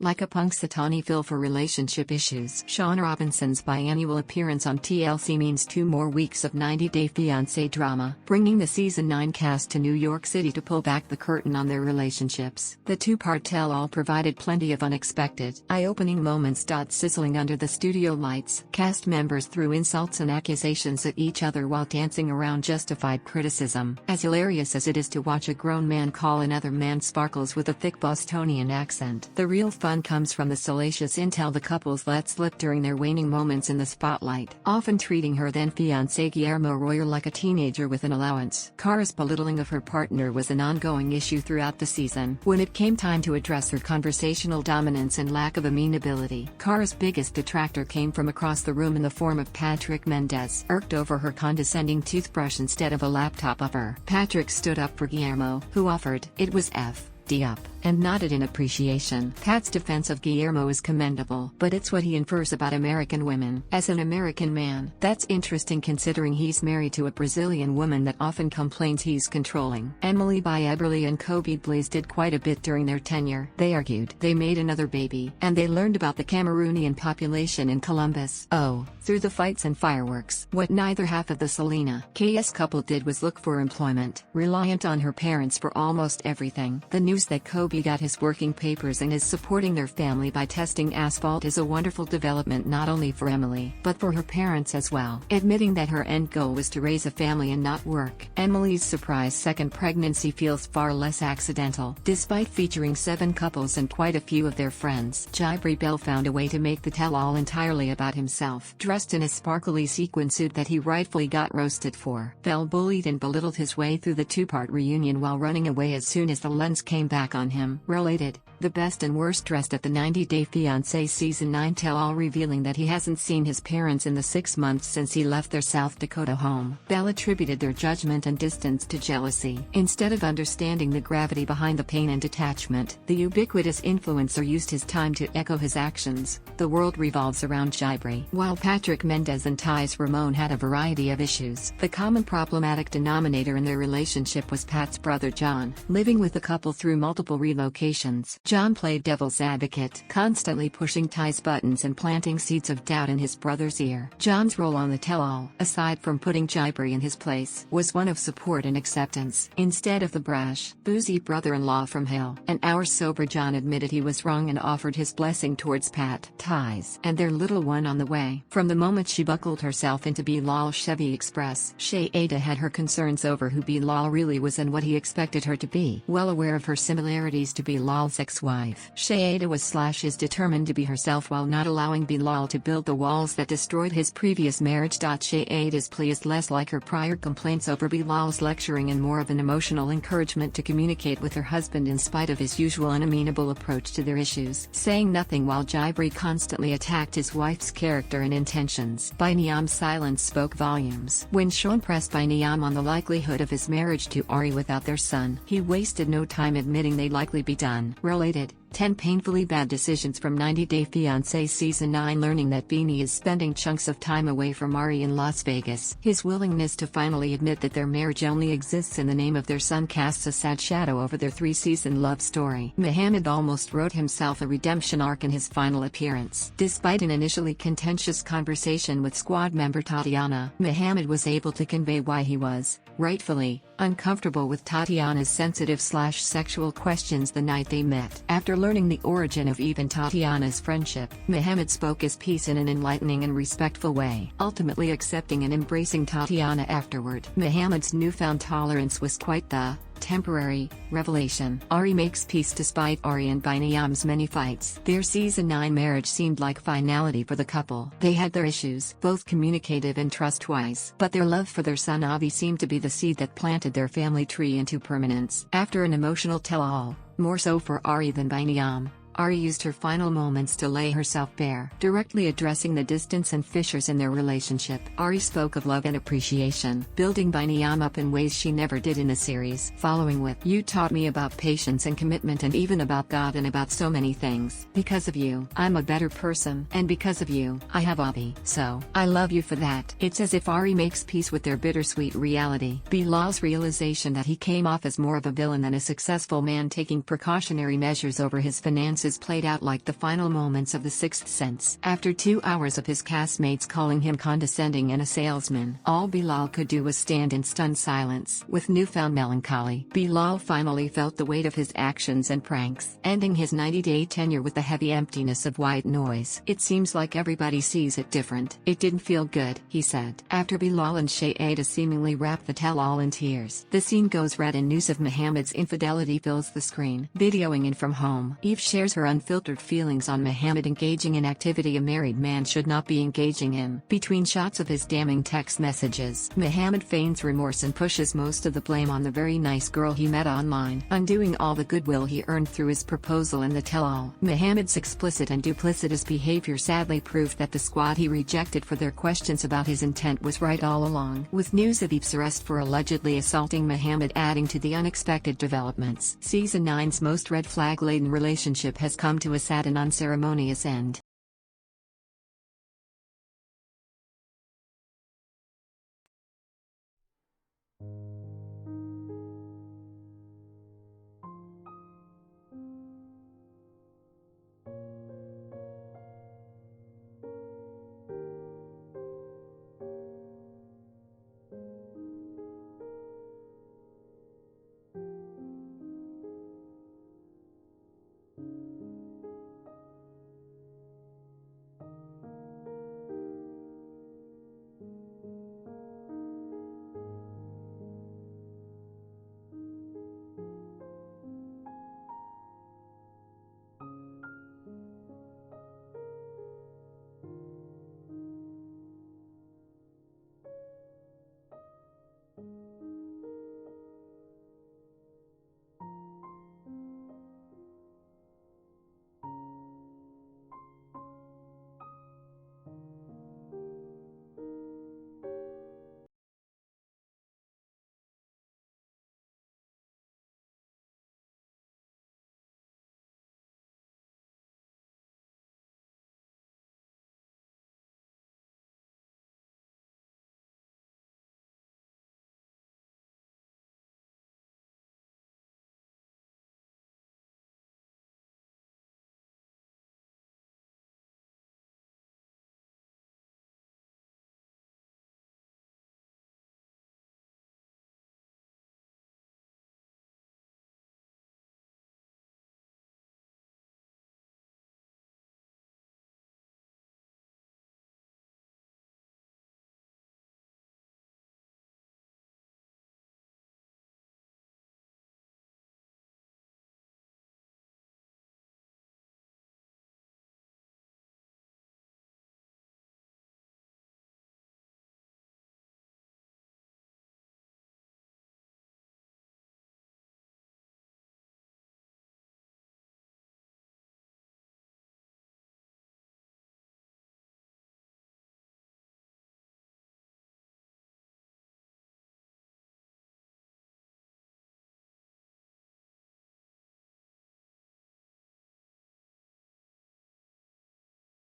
like a Punxsutawney Phil for relationship issues. Shaun Robinson's biannual appearance on TLC means 2 more weeks of 90 Day Fiancé drama, bringing the Season 9 cast to New York City to pull back the curtain on their relationships. The 2-part tell-all provided plenty of unexpected, eye-opening moments. Sizzling under the studio lights, cast members threw insults and accusations at each other while dancing around justified criticism. As hilarious as it is to watch a grown man call another man sparkles with a thick Bostonian accent, the real fun comes from the salacious intel the couples let slip during their waning moments in the spotlight, often treating her then fiancé Guillermo Royer like a teenager with an allowance. Cara's belittling of her partner was an ongoing issue throughout the season. When it came time to address her conversational dominance and lack of amenability, Cara's biggest detractor came from across the room in the form of Patrick Mendez, irked over her condescending toothbrush instead of a laptop upper. Patrick stood up for Guillermo, who offered, "It was F***ed up," and nodded in appreciation. Pat's defense of Guillermo is commendable, but it's what he infers about American women. As an American man, that's interesting considering he's married to a Brazilian woman that often complains he's controlling. Emily by Eberly and Kobe Blaze did quite a bit during their tenure. They argued, they made another baby, and they learned about the Cameroonian population in Columbus. Oh, through the fights and fireworks. What neither half of the Selena KS couple did was look for employment, reliant on her parents for almost everything. The news that Kobe got his working papers and is supporting their family by testing asphalt is a wonderful development not only for Emily, but for her parents as well. Admitting that her end goal was to raise a family and not work, Emily's surprise second pregnancy feels far less accidental. Despite featuring 7 couples and quite a few of their friends, Jibri Bell found a way to make the tell-all entirely about himself. Dressed in a sparkly sequin suit that he rightfully got roasted for, Bell bullied and belittled his way through the 2-part reunion while running away as soon as the lens came back on him. Related, the best and worst dressed at the 90 Day Fiancé Season 9 tell-all, revealing that he hasn't seen his parents in the 6 months since he left their South Dakota home. Bell attributed their judgment and distance to jealousy. Instead of understanding the gravity behind the pain and detachment, the ubiquitous influencer used his time to echo his actions. The world revolves around Jibri. While Patrick Mendez and Ty's Ramon had a variety of issues, the common problematic denominator in their relationship was Pat's brother John. Living with the couple through multiple relocations, John played devil's advocate, constantly pushing Ty's buttons and planting seeds of doubt in his brother's ear. John's role on the tell-all, aside from putting Jibri in his place, was one of support and acceptance. Instead of the brash, boozy brother-in-law from hell, an hour sober John admitted he was wrong and offered his blessing towards Pat, Ty's, and their little one on the way. From the moment she buckled herself into Bilal's Chevy Express, Shaeeda had her concerns over who Bilal really was and what he expected her to be. Well aware of her similarities to Bilal's ex-wife, Shaeeda is determined to be herself while not allowing Bilal to build the walls that destroyed his previous marriage. Shaeeda's plea is less like her prior complaints over Bilal's lecturing and more of an emotional encouragement to communicate with her husband in spite of his usual unamenable approach to their issues. Saying nothing while Jibri constantly attacked his wife's character and intentions. Biannual's silence spoke volumes. When Shaun pressed Biannual on the likelihood of his marriage to Ari without their son, he wasted no time admitting they'd likely be done. Related, 10 painfully bad decisions from 90 Day Fiancé Season 9. Learning that Beanie is spending chunks of time away from Ari in Las Vegas. His willingness to finally admit that their marriage only exists in the name of their son casts a sad shadow over their 3-season love story. Muhammad almost wrote himself a redemption arc in his final appearance. Despite an initially contentious conversation with squad member Tatiana, Muhammad was able to convey why he was, rightfully, uncomfortable with Tatiana's sensitive/sexual questions the night they met. After learning the origin of Eve and Tatiana's friendship, Muhammad spoke his piece in an enlightening and respectful way, ultimately accepting and embracing Tatiana afterward. Muhammad's newfound tolerance was quite the temporary revelation. Ari makes peace despite Ari and Biannual's many fights. Their Season 9 marriage seemed like finality for the couple. They had their issues, both communicative and trust-wise, but their love for their son Avi seemed to be the seed that planted their family tree into permanence. After an emotional tell-all, more so for Ari than Biannual, Ari used her final moments to lay herself bare, directly addressing the distance and fissures in their relationship. Ari spoke of love and appreciation, building Biannual up in ways she never did in the series, following with, "You taught me about patience and commitment and even about God and about so many things. Because of you, I'm a better person, and because of you, I have Avi. So, I love you for that." It's as if Ari makes peace with their bittersweet reality. Bilal's realization that he came off as more of a villain than a successful man taking precautionary measures over his finances experiences played out like the final moments of The Sixth Sense. After 2 hours of his castmates calling him condescending and a salesman, all Bilal could do was stand in stunned silence. With newfound melancholy, Bilal finally felt the weight of his actions and pranks, ending his 90-day tenure with the heavy emptiness of white noise. "It seems like everybody sees it different. It didn't feel good," he said. After Bilal and Shaida seemingly wrapped the tell-all in tears, the scene goes red and news of Muhammad's infidelity fills the screen. Videoing in from home, Eve shares her unfiltered feelings on Muhammad engaging in activity a married man should not be engaging in. Between shots of his damning text messages, Muhammad feigns remorse and pushes most of the blame on the very nice girl he met online, undoing all the goodwill he earned through his proposal and the tell-all. Muhammad's explicit and duplicitous behavior sadly proved that the squad he rejected for their questions about his intent was right all along. With news of Eve's arrest for allegedly assaulting Muhammad adding to the unexpected developments, Season 9's most red flag-laden relationship has come to a sad and unceremonious end.